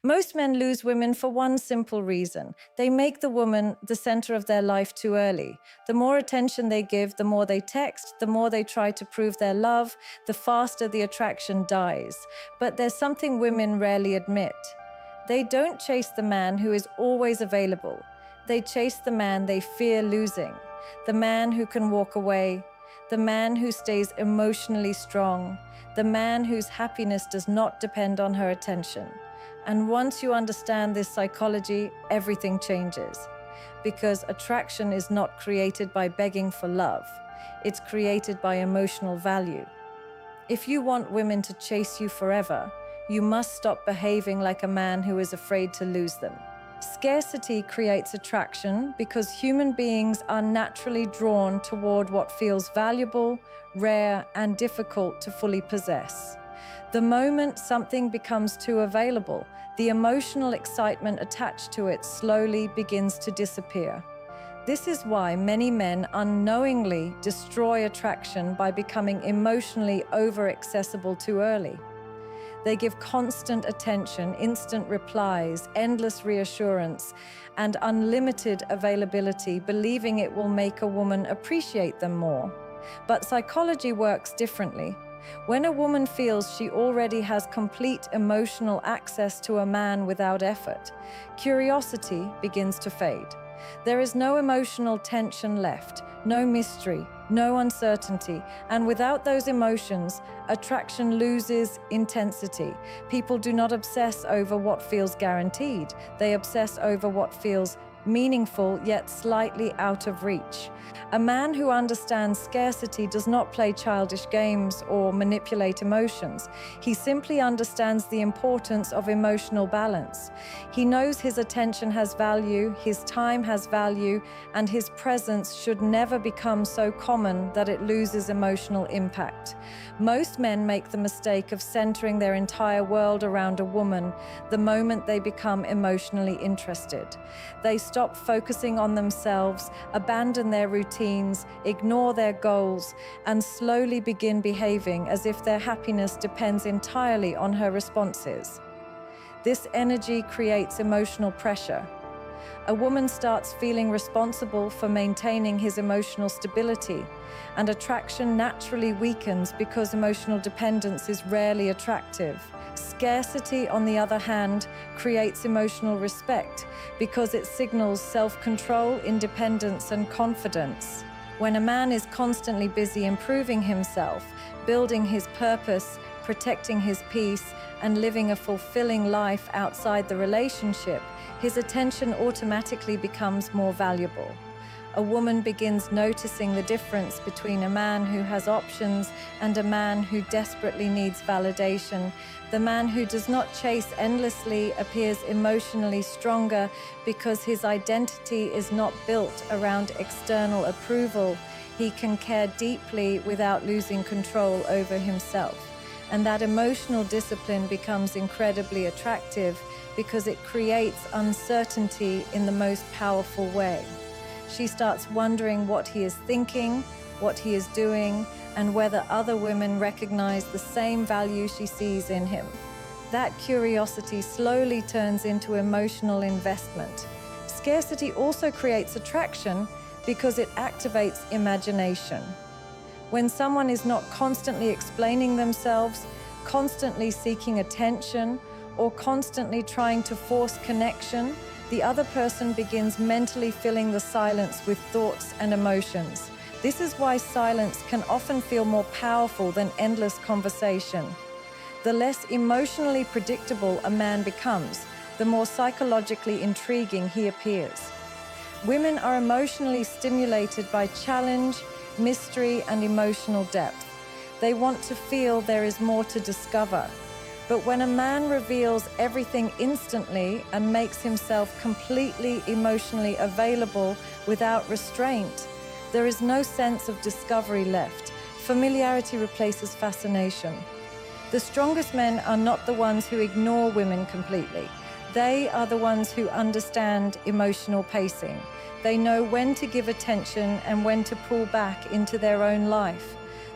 Most men lose women for one simple reason. They make the woman the center of their life too early. The more attention they give, the more they text, the more they try to prove their love, the faster the attraction dies. But there's something women rarely admit. They don't chase the man who is always available. They chase the man they fear losing, the man who can walk away, the man who stays emotionally strong, the man whose happiness does not depend on her attention. And once you understand this psychology, everything changes. Because attraction is not created by begging for love. It's created by emotional value. If you want women to chase you forever, you must stop behaving like a man who is afraid to lose them. Scarcity creates attraction because human beings are naturally drawn toward what feels valuable, rare, and difficult to fully possess. The moment something becomes too available, the emotional excitement attached to it slowly begins to disappear. This is why many men unknowingly destroy attraction by becoming emotionally over-accessible too early. They give constant attention, instant replies, endless reassurance, and unlimited availability, believing it will make a woman appreciate them more. But psychology works differently. When a woman feels she already has complete emotional access to a man without effort, curiosity begins to fade. There is no emotional tension left, no mystery, no uncertainty, and without those emotions, attraction loses intensity. People do not obsess over what feels guaranteed. They obsess over what feels meaningful yet slightly out of reach. A man who understands scarcity does not play childish games or manipulate emotions. He simply understands the importance of emotional balance. He knows his attention has value, his time has value, and his presence should never become so common that it loses emotional impact. Most men make the mistake of centering their entire world around a woman the moment they become emotionally interested. They stop focusing on themselves, abandon their routines, ignore their goals, and slowly begin behaving as if their happiness depends entirely on her responses. This energy creates emotional pressure. A woman starts feeling responsible for maintaining his emotional stability, and attraction naturally weakens because emotional dependence is rarely attractive. Scarcity, on the other hand, creates emotional respect because it signals self-control, independence, and confidence. When a man is constantly busy improving himself, building his purpose, protecting his peace, and living a fulfilling life outside the relationship, his attention automatically becomes more valuable. A woman begins noticing the difference between a man who has options and a man who desperately needs validation. The man who does not chase endlessly appears emotionally stronger because his identity is not built around external approval. He can care deeply without losing control over himself. And that emotional discipline becomes incredibly attractive because it creates uncertainty in the most powerful way. She starts wondering what he is thinking, what he is doing, and whether other women recognize the same value she sees in him. That curiosity slowly turns into emotional investment. Scarcity also creates attraction because it activates imagination. When someone is not constantly explaining themselves, constantly seeking attention, or constantly trying to force connection, the other person begins mentally filling the silence with thoughts and emotions. This is why silence can often feel more powerful than endless conversation. The less emotionally predictable a man becomes, the more psychologically intriguing he appears. Women are emotionally stimulated by challenge, mystery, and emotional depth. They want to feel there is more to discover. But when a man reveals everything instantly and makes himself completely emotionally available without restraint, there is no sense of discovery left. Familiarity replaces fascination. The strongest men are not the ones who ignore women completely. They are the ones who understand emotional pacing. They know when to give attention and when to pull back into their own life.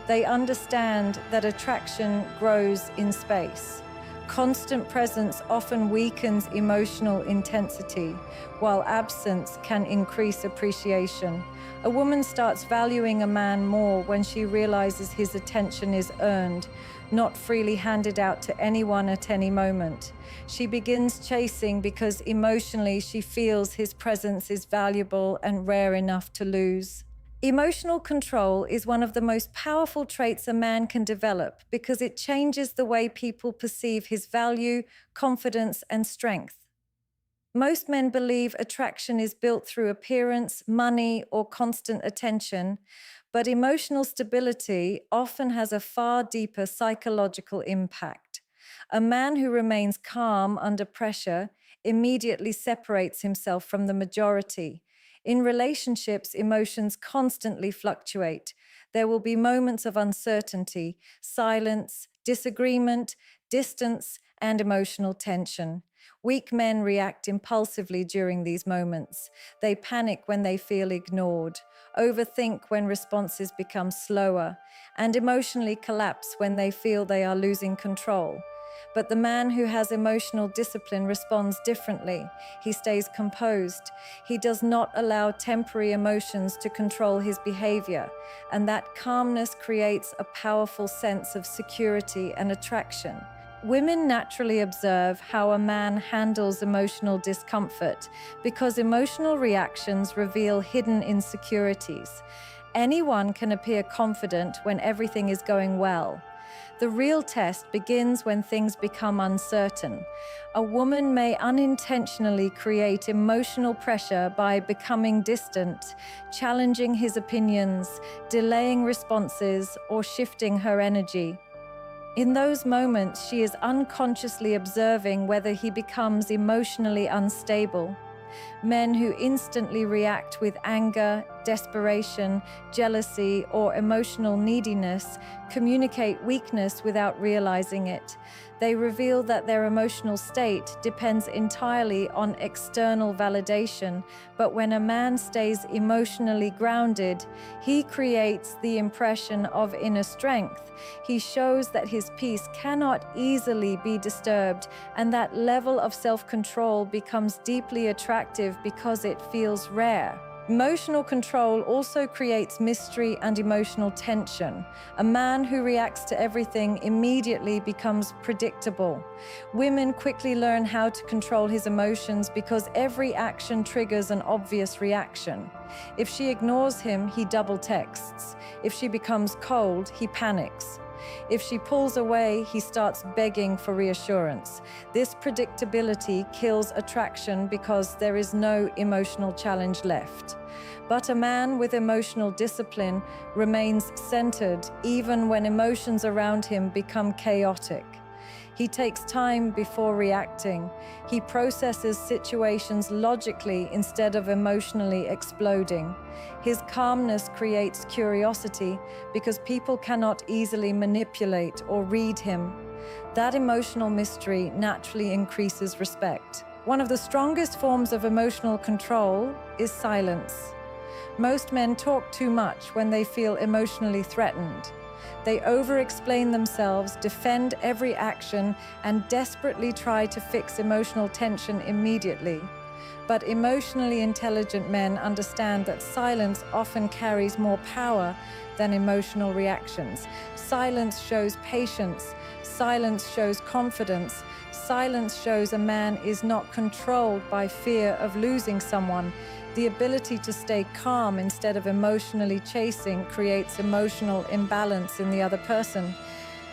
They understand that attraction grows in space. Constant presence often weakens emotional intensity, while absence can increase appreciation. A woman starts valuing a man more when she realizes his attention is earned, not freely handed out to anyone at any moment. She begins chasing because emotionally she feels his presence is valuable and rare enough to lose. Emotional control is one of the most powerful traits a man can develop because it changes the way people perceive his value, confidence, and strength. Most men believe attraction is built through appearance, money, or constant attention, but emotional stability often has a far deeper psychological impact. A man who remains calm under pressure immediately separates himself from the majority. In relationships, emotions constantly fluctuate. There will be moments of uncertainty, silence, disagreement, distance, and emotional tension. Weak men react impulsively during these moments. They panic when they feel ignored, overthink when responses become slower, and emotionally collapse when they feel they are losing control. But the man who has emotional discipline responds differently. He stays composed. He does not allow temporary emotions to control his behavior, and that calmness creates a powerful sense of security and attraction. Women naturally observe how a man handles emotional discomfort because emotional reactions reveal hidden insecurities. Anyone can appear confident when everything is going well. The real test begins when things become uncertain. A woman may unintentionally create emotional pressure by becoming distant, challenging his opinions, delaying responses, or shifting her energy. In those moments, she is unconsciously observing whether he becomes emotionally unstable. Men who instantly react with anger, desperation, jealousy, or emotional neediness communicate weakness without realizing it. They reveal that their emotional state depends entirely on external validation, but when a man stays emotionally grounded, he creates the impression of inner strength. He shows that his peace cannot easily be disturbed, and that level of self-control becomes deeply attractive because it feels rare. Emotional control also creates mystery and emotional tension. A man who reacts to everything immediately becomes predictable. Women quickly learn how to control his emotions because every action triggers an obvious reaction. If she ignores him, he double texts. If she becomes cold, he panics. If she pulls away, he starts begging for reassurance. This predictability kills attraction because there is no emotional challenge left. But a man with emotional discipline remains centered even when emotions around him become chaotic. He takes time before reacting. He processes situations logically instead of emotionally exploding. His calmness creates curiosity because people cannot easily manipulate or read him. That emotional mystery naturally increases respect. One of the strongest forms of emotional control is silence. Most men talk too much when they feel emotionally threatened. They over-explain themselves, defend every action, and desperately try to fix emotional tension immediately. But emotionally intelligent men understand that silence often carries more power than emotional reactions. Silence shows patience. Silence shows confidence. Silence shows a man is not controlled by fear of losing someone. The ability to stay calm instead of emotionally chasing creates emotional imbalance in the other person.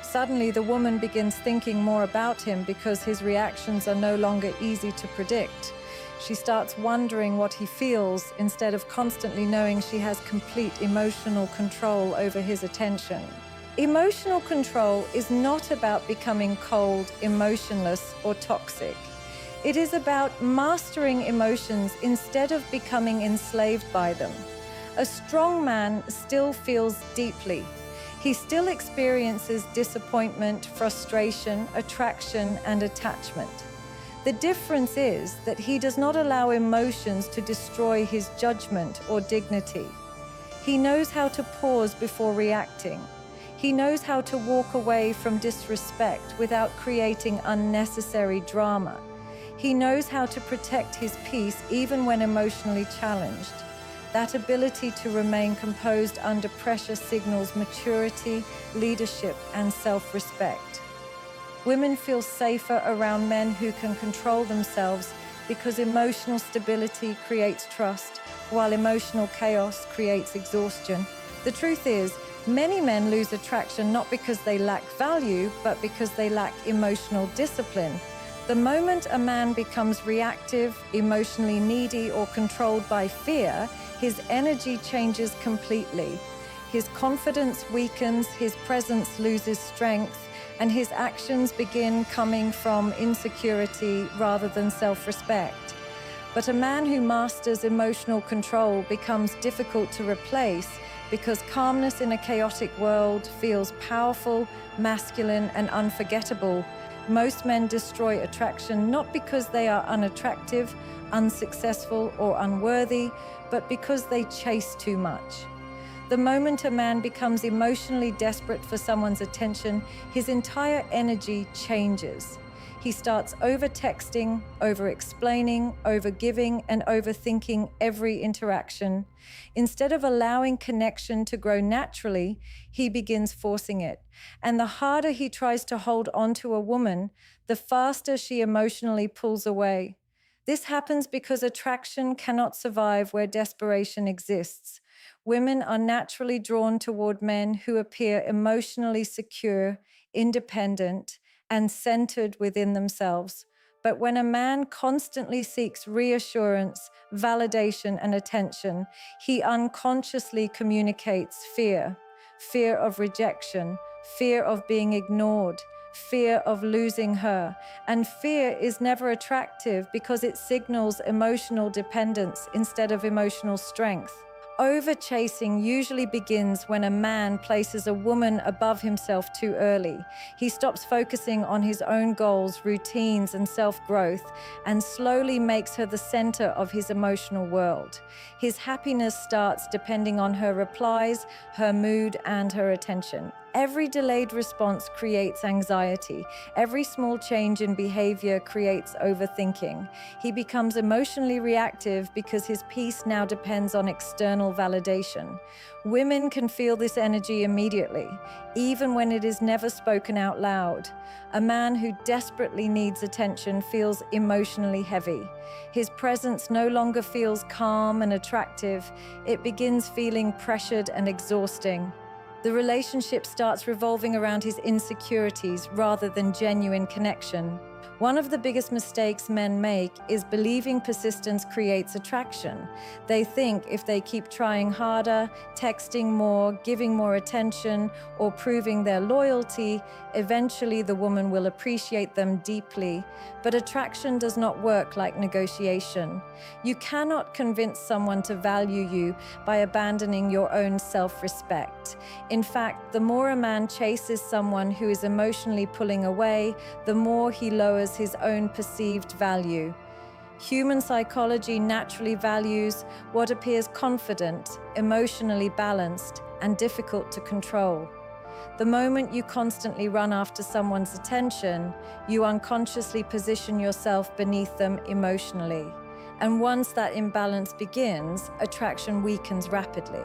Suddenly, the woman begins thinking more about him because his reactions are no longer easy to predict. She starts wondering what he feels instead of constantly knowing she has complete emotional control over his attention. Emotional control is not about becoming cold, emotionless, or toxic. It is about mastering emotions instead of becoming enslaved by them. A strong man still feels deeply. He still experiences disappointment, frustration, attraction, and attachment. The difference is that he does not allow emotions to destroy his judgment or dignity. He knows how to pause before reacting. He knows how to walk away from disrespect without creating unnecessary drama. He knows how to protect his peace even when emotionally challenged. That ability to remain composed under pressure signals maturity, leadership, and self-respect. Women feel safer around men who can control themselves because emotional stability creates trust, while emotional chaos creates exhaustion. The truth is, many men lose attraction not because they lack value, but because they lack emotional discipline. The moment a man becomes reactive, emotionally needy, or controlled by fear, his energy changes completely. His confidence weakens, his presence loses strength, and his actions begin coming from insecurity rather than self-respect. But a man who masters emotional control becomes difficult to replace because calmness in a chaotic world feels powerful, masculine, and unforgettable. Most men destroy attraction not because they are unattractive, unsuccessful, or unworthy, but because they chase too much. The moment a man becomes emotionally desperate for someone's attention, his entire energy changes. He starts over-texting, over-explaining, over-giving, and overthinking every interaction. Instead of allowing connection to grow naturally, he begins forcing it. And the harder he tries to hold on to a woman, the faster she emotionally pulls away. This happens because attraction cannot survive where desperation exists. Women are naturally drawn toward men who appear emotionally secure, independent, and centered within themselves. But when a man constantly seeks reassurance, validation, and attention, he unconsciously communicates fear. Fear of rejection, fear of being ignored, fear of losing her. And fear is never attractive because it signals emotional dependence instead of emotional strength. Over-chasing usually begins when a man places a woman above himself too early. He stops focusing on his own goals, routines, and self-growth, and slowly makes her the center of his emotional world. His happiness starts depending on her replies, her mood, and her attention. Every delayed response creates anxiety. Every small change in behavior creates overthinking. He becomes emotionally reactive because his peace now depends on external validation. Women can feel this energy immediately, even when it is never spoken out loud. A man who desperately needs attention feels emotionally heavy. His presence no longer feels calm and attractive. It begins feeling pressured and exhausting. The relationship starts revolving around his insecurities rather than genuine connection. One of the biggest mistakes men make is believing persistence creates attraction. They think if they keep trying harder, texting more, giving more attention, or proving their loyalty, eventually the woman will appreciate them deeply. But attraction does not work like negotiation. You cannot convince someone to value you by abandoning your own self-respect. In fact, the more a man chases someone who is emotionally pulling away, the more he lowers his own perceived value. Human psychology naturally values what appears confident, emotionally balanced, and difficult to control. The moment you constantly run after someone's attention, you unconsciously position yourself beneath them emotionally. And once that imbalance begins, attraction weakens rapidly.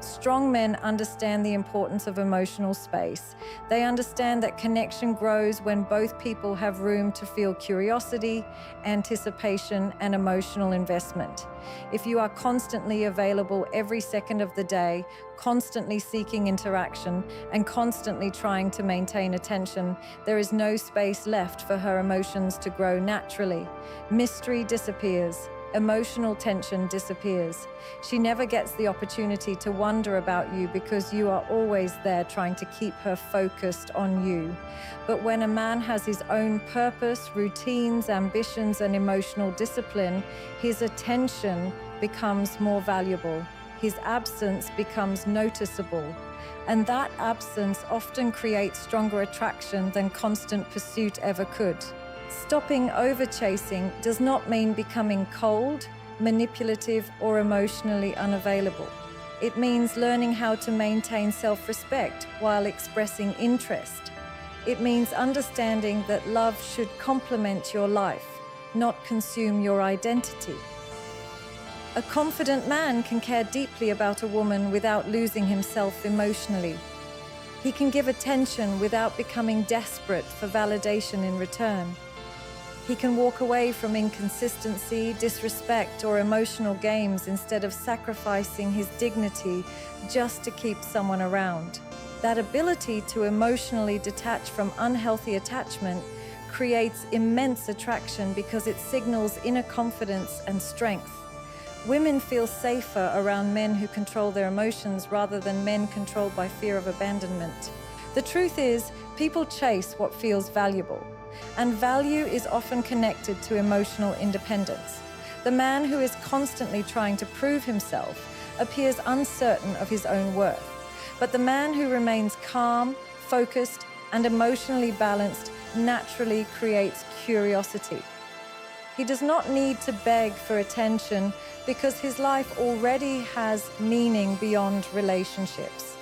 Strong men understand the importance of emotional space. They understand that connection grows when both people have room to feel curiosity, anticipation, and emotional investment. If you are constantly available every second of the day, constantly seeking interaction, and constantly trying to maintain attention, there is no space left for her emotions to grow naturally. Mystery disappears. Emotional tension disappears. She never gets the opportunity to wonder about you because you are always there trying to keep her focused on you. But when a man has his own purpose, routines, ambitions, and emotional discipline, his attention becomes more valuable. His absence becomes noticeable. And that absence often creates stronger attraction than constant pursuit ever could. Stopping over-chasing does not mean becoming cold, manipulative, or emotionally unavailable. It means learning how to maintain self-respect while expressing interest. It means understanding that love should complement your life, not consume your identity. A confident man can care deeply about a woman without losing himself emotionally. He can give attention without becoming desperate for validation in return. He can walk away from inconsistency, disrespect, or emotional games instead of sacrificing his dignity just to keep someone around. That ability to emotionally detach from unhealthy attachment creates immense attraction because it signals inner confidence and strength. Women feel safer around men who control their emotions rather than men controlled by fear of abandonment. The truth is, people chase what feels valuable, and value is often connected to emotional independence. The man who is constantly trying to prove himself appears uncertain of his own worth, but the man who remains calm, focused, and emotionally balanced naturally creates curiosity. He does not need to beg for attention because his life already has meaning beyond relationships.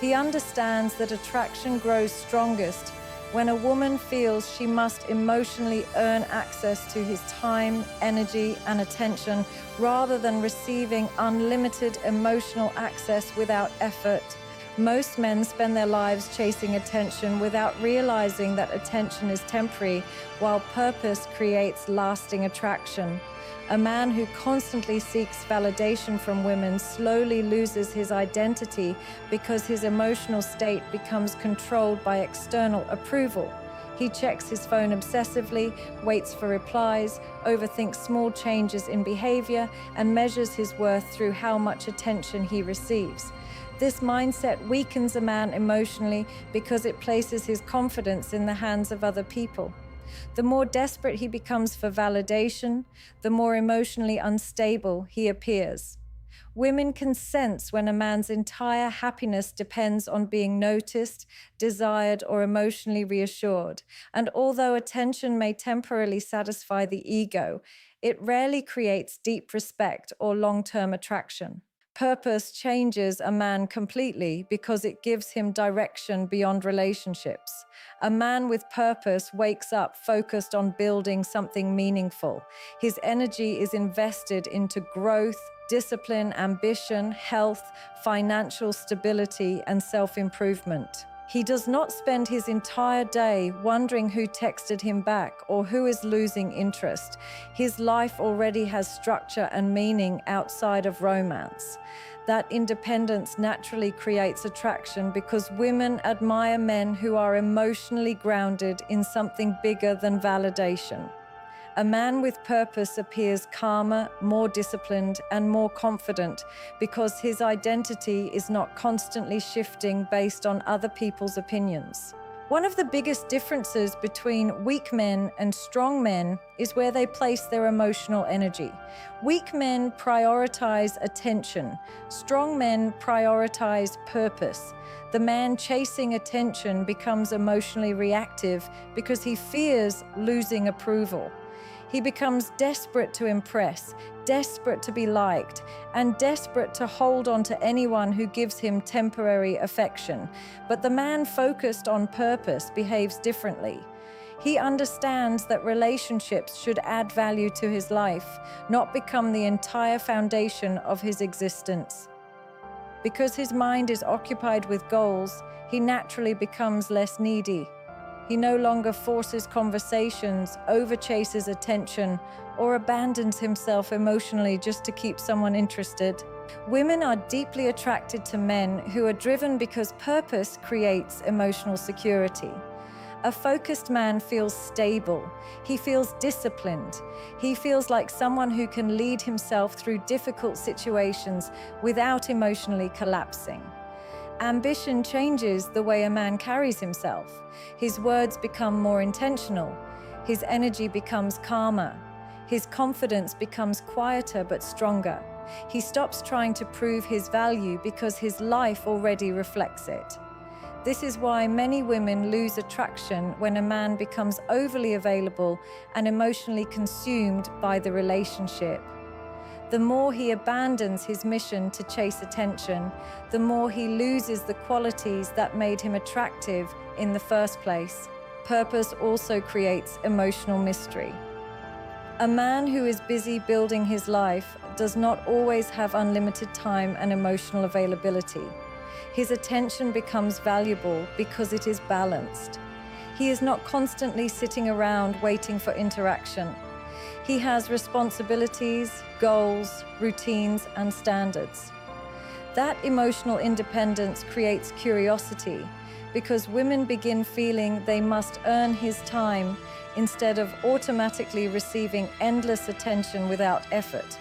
He understands that attraction grows strongest when a woman feels she must emotionally earn access to his time, energy, and attention rather than receiving unlimited emotional access without effort. Most men spend their lives chasing attention without realizing that attention is temporary, while purpose creates lasting attraction. A man who constantly seeks validation from women slowly loses his identity because his emotional state becomes controlled by external approval. He checks his phone obsessively, waits for replies, overthinks small changes in behavior, and measures his worth through how much attention he receives. This mindset weakens a man emotionally because it places his confidence in the hands of other people. The more desperate he becomes for validation, the more emotionally unstable he appears. Women can sense when a man's entire happiness depends on being noticed, desired, or emotionally reassured. And although attention may temporarily satisfy the ego, it rarely creates deep respect or long-term attraction. Purpose changes a man completely because it gives him direction beyond relationships. A man with purpose wakes up focused on building something meaningful. His energy is invested into growth, discipline, ambition, health, financial stability, and self-improvement. He does not spend his entire day wondering who texted him back or who is losing interest. His life already has structure and meaning outside of romance. That independence naturally creates attraction because women admire men who are emotionally grounded in something bigger than validation. A man with purpose appears calmer, more disciplined, and more confident because his identity is not constantly shifting based on other people's opinions. One of the biggest differences between weak men and strong men is where they place their emotional energy. Weak men prioritize attention. Strong men prioritize purpose. The man chasing attention becomes emotionally reactive because he fears losing approval. He becomes desperate to impress, desperate to be liked, and desperate to hold on to anyone who gives him temporary affection. But the man focused on purpose behaves differently. He understands that relationships should add value to his life, not become the entire foundation of his existence. Because his mind is occupied with goals, he naturally becomes less needy. He no longer forces conversations, overchases attention, or abandons himself emotionally just to keep someone interested. Women are deeply attracted to men who are driven because purpose creates emotional security. A focused man feels stable. He feels disciplined. He feels like someone who can lead himself through difficult situations without emotionally collapsing. Ambition changes the way a man carries himself. His words become more intentional. His energy becomes calmer. His confidence becomes quieter but stronger. He stops trying to prove his value because his life already reflects it. This is why many women lose attraction when a man becomes overly available and emotionally consumed by the relationship. The more he abandons his mission to chase attention, the more he loses the qualities that made him attractive in the first place. Purpose also creates emotional mystery. A man who is busy building his life does not always have unlimited time and emotional availability. His attention becomes valuable because it is balanced. He is not constantly sitting around waiting for interaction. He has responsibilities, goals, routines, and standards. That emotional independence creates curiosity because women begin feeling they must earn his time instead of automatically receiving endless attention without effort.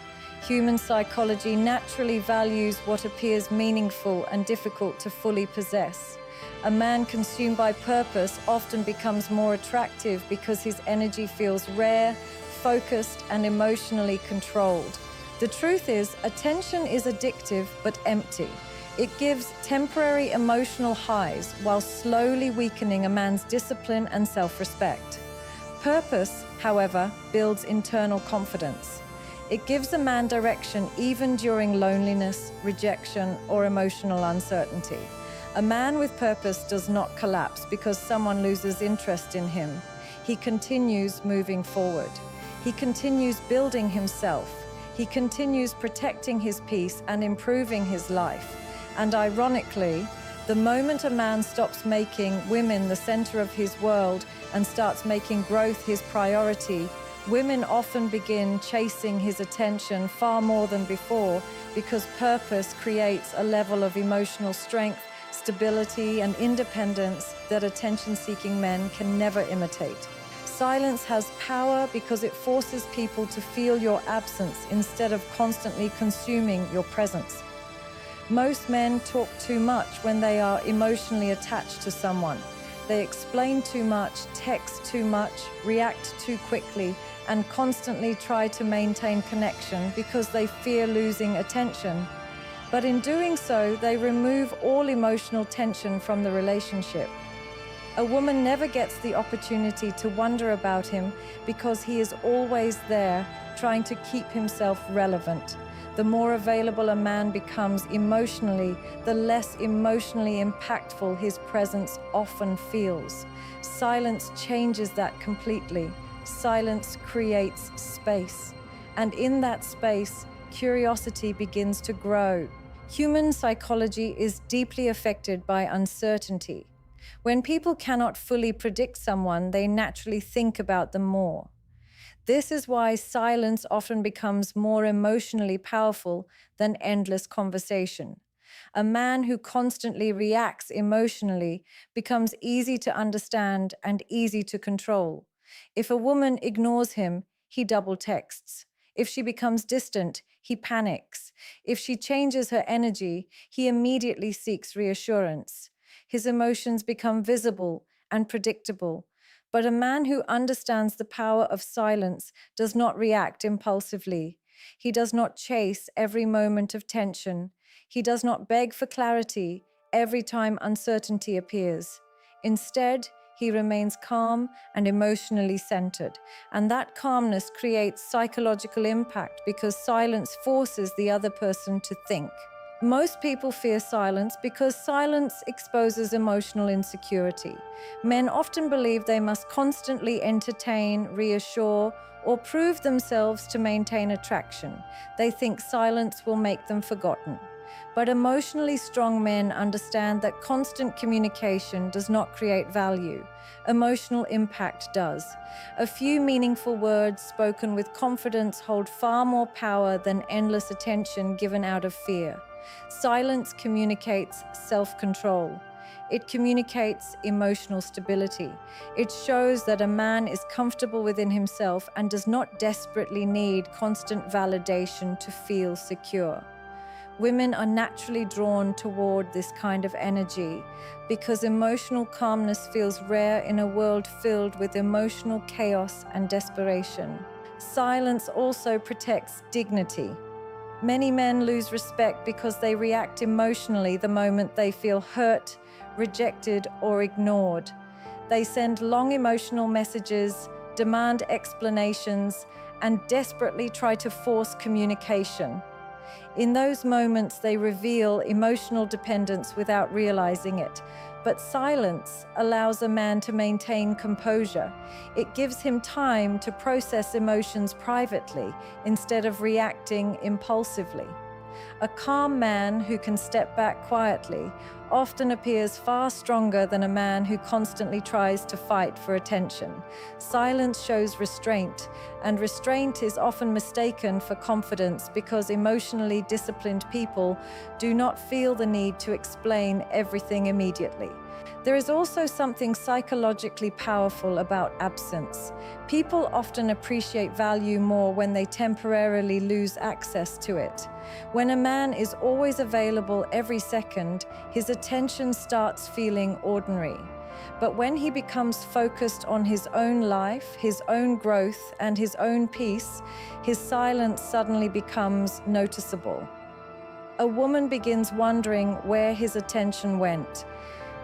Human psychology naturally values what appears meaningful and difficult to fully possess. A man consumed by purpose often becomes more attractive because his energy feels rare, focused, and emotionally controlled. The truth is, attention is addictive but empty. It gives temporary emotional highs while slowly weakening a man's discipline and self-respect. Purpose, however, builds internal confidence. It gives a man direction even during loneliness, rejection, or emotional uncertainty. A man with purpose does not collapse because someone loses interest in him. He continues moving forward. He continues building himself. He continues protecting his peace and improving his life. And ironically, the moment a man stops making women the center of his world and starts making growth his priority, women often begin chasing his attention far more than before because purpose creates a level of emotional strength, stability, and independence that attention-seeking men can never imitate. Silence has power because it forces people to feel your absence instead of constantly consuming your presence. Most men talk too much when they are emotionally attached to someone. They explain too much, text too much, react too quickly, and constantly try to maintain connection because they fear losing attention. But in doing so, they remove all emotional tension from the relationship. A woman never gets the opportunity to wonder about him because he is always there, trying to keep himself relevant. The more available a man becomes emotionally, the less emotionally impactful his presence often feels. Silence changes that completely. Silence creates space. And in that space, curiosity begins to grow. Human psychology is deeply affected by uncertainty. When people cannot fully predict someone, they naturally think about them more. This is why silence often becomes more emotionally powerful than endless conversation. A man who constantly reacts emotionally becomes easy to understand and easy to control. If a woman ignores him, he double texts. If she becomes distant, he panics. If she changes her energy, he immediately seeks reassurance. His emotions become visible and predictable. But a man who understands the power of silence does not react impulsively. He does not chase every moment of tension. He does not beg for clarity every time uncertainty appears. Instead, he remains calm and emotionally centered. And that calmness creates psychological impact because silence forces the other person to think. Most people fear silence because silence exposes emotional insecurity. Men often believe they must constantly entertain, reassure, or prove themselves to maintain attraction. They think silence will make them forgotten. But emotionally strong men understand that constant communication does not create value. Emotional impact does. A few meaningful words spoken with confidence hold far more power than endless attention given out of fear. Silence communicates self-control. It communicates emotional stability. It shows that a man is comfortable within himself and does not desperately need constant validation to feel secure. Women are naturally drawn toward this kind of energy because emotional calmness feels rare in a world filled with emotional chaos and desperation. Silence also protects dignity. Many men lose respect because they react emotionally the moment they feel hurt, rejected, or ignored. They send long emotional messages, demand explanations, and desperately try to force communication. In those moments, they reveal emotional dependence without realizing it. But silence allows a man to maintain composure. It gives him time to process emotions privately instead of reacting impulsively. A calm man who can step back quietly often appears far stronger than a man who constantly tries to fight for attention. Silence shows restraint, and restraint is often mistaken for confidence because emotionally disciplined people do not feel the need to explain everything immediately. There is also something psychologically powerful about absence. People often appreciate value more when they temporarily lose access to it. When a man is always available every second, his attention starts feeling ordinary. But when he becomes focused on his own life, his own growth, and his own peace, his silence suddenly becomes noticeable. A woman begins wondering where his attention went.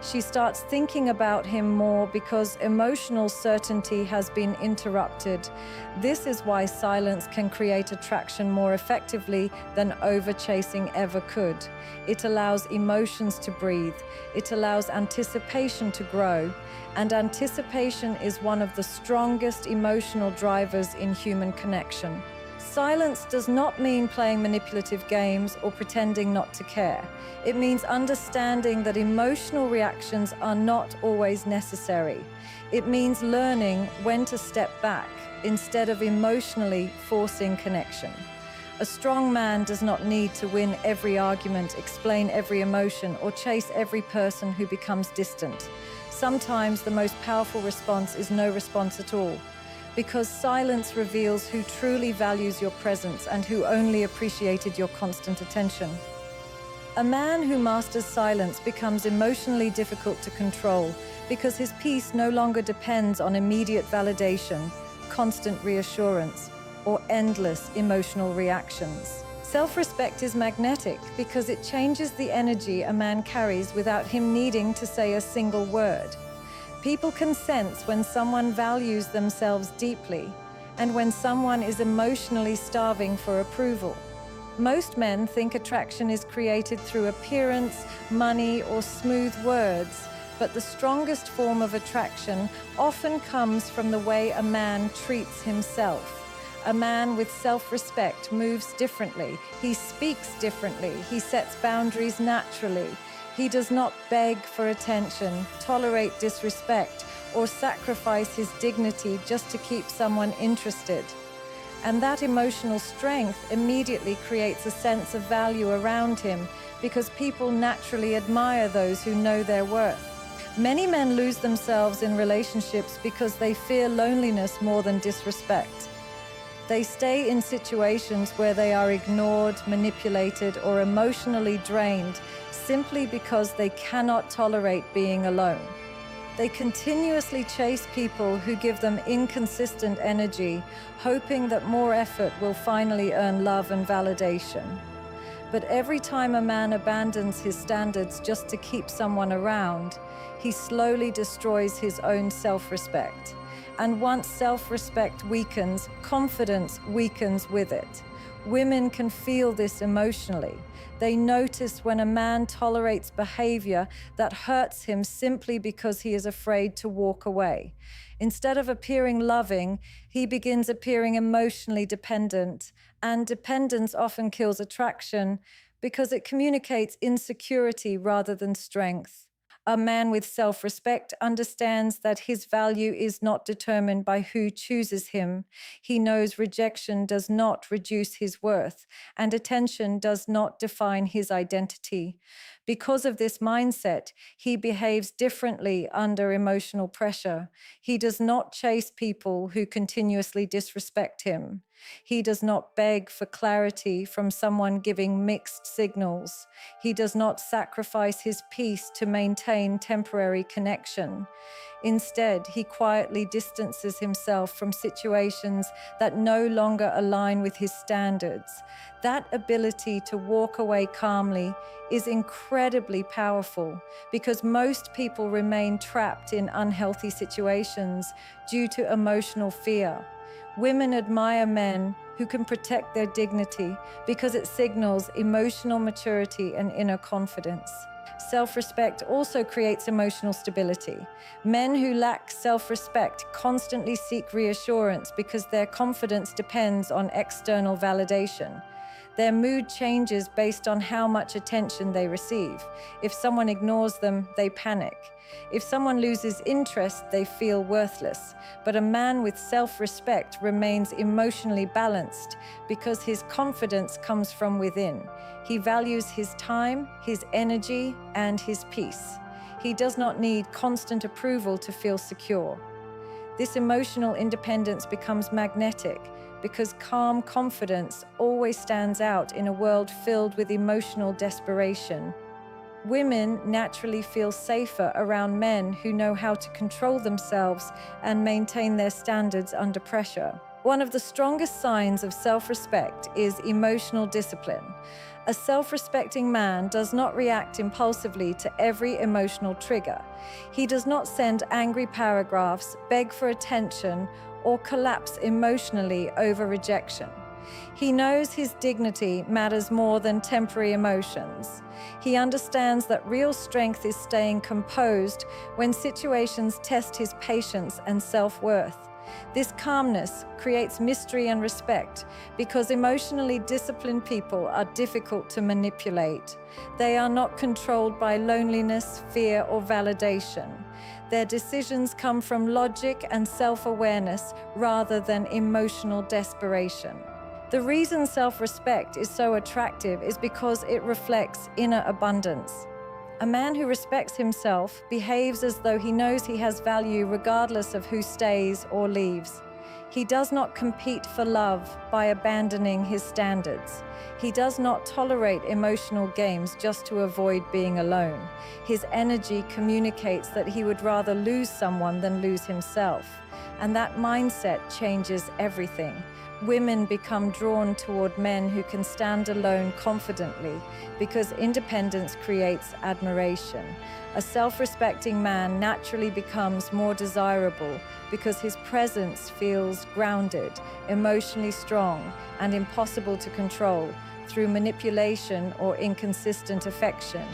She starts thinking about him more because emotional certainty has been interrupted. This is why silence can create attraction more effectively than over-chasing ever could. It allows emotions to breathe. It allows anticipation to grow. And anticipation is one of the strongest emotional drivers in human connection. Silence does not mean playing manipulative games or pretending not to care. It means understanding that emotional reactions are not always necessary. It means learning when to step back instead of emotionally forcing connection. A strong man does not need to win every argument, explain every emotion, or chase every person who becomes distant. Sometimes the most powerful response is no response at all, because silence reveals who truly values your presence and who only appreciated your constant attention. A man who masters silence becomes emotionally difficult to control because his peace no longer depends on immediate validation, constant reassurance, or endless emotional reactions. Self-respect is magnetic because it changes the energy a man carries without him needing to say a single word. People can sense when someone values themselves deeply and when someone is emotionally starving for approval. Most men think attraction is created through appearance, money, or smooth words, but the strongest form of attraction often comes from the way a man treats himself. A man with self-respect moves differently. He speaks differently. He sets boundaries naturally. He does not beg for attention, tolerate disrespect, or sacrifice his dignity just to keep someone interested. And that emotional strength immediately creates a sense of value around him because people naturally admire those who know their worth. Many men lose themselves in relationships because they fear loneliness more than disrespect. They stay in situations where they are ignored, manipulated, or emotionally drained simply because they cannot tolerate being alone. They continuously chase people who give them inconsistent energy, hoping that more effort will finally earn love and validation. But every time a man abandons his standards just to keep someone around, he slowly destroys his own self-respect. And once self-respect weakens, confidence weakens with it. Women can feel this emotionally. They notice when a man tolerates behavior that hurts him simply because he is afraid to walk away. Instead of appearing loving, he begins appearing emotionally dependent, and dependence often kills attraction because it communicates insecurity rather than strength. A man with self-respect understands that his value is not determined by who chooses him. He knows rejection does not reduce his worth, and attention does not define his identity. Because of this mindset, he behaves differently under emotional pressure. He does not chase people who continuously disrespect him. He does not beg for clarity from someone giving mixed signals. He does not sacrifice his peace to maintain temporary connection. Instead, he quietly distances himself from situations that no longer align with his standards. That ability to walk away calmly is incredibly powerful because most people remain trapped in unhealthy situations due to emotional fear. Women admire men who can protect their dignity because it signals emotional maturity and inner confidence. Self-respect also creates emotional stability. Men who lack self-respect constantly seek reassurance because their confidence depends on external validation. Their mood changes based on how much attention they receive. If someone ignores them, they panic. If someone loses interest, they feel worthless. But a man with self-respect remains emotionally balanced because his confidence comes from within. He values his time, his energy, and his peace. He does not need constant approval to feel secure. This emotional independence becomes magnetic because calm confidence always stands out in a world filled with emotional desperation. Women naturally feel safer around men who know how to control themselves and maintain their standards under pressure. One of the strongest signs of self-respect is emotional discipline. A self-respecting man does not react impulsively to every emotional trigger. He does not send angry paragraphs, beg for attention, or collapse emotionally over rejection. He knows his dignity matters more than temporary emotions. He understands that real strength is staying composed when situations test his patience and self-worth. This calmness creates mystery and respect because emotionally disciplined people are difficult to manipulate. They are not controlled by loneliness, fear, or validation. Their decisions come from logic and self-awareness rather than emotional desperation. The reason self-respect is so attractive is because it reflects inner abundance. A man who respects himself behaves as though he knows he has value regardless of who stays or leaves. He does not compete for love by abandoning his standards. He does not tolerate emotional games just to avoid being alone. His energy communicates that he would rather lose someone than lose himself. And that mindset changes everything. Women become drawn toward men who can stand alone confidently because independence creates admiration. A self-respecting man naturally becomes more desirable because his presence feels grounded, emotionally strong, and impossible to control through manipulation or inconsistent affection.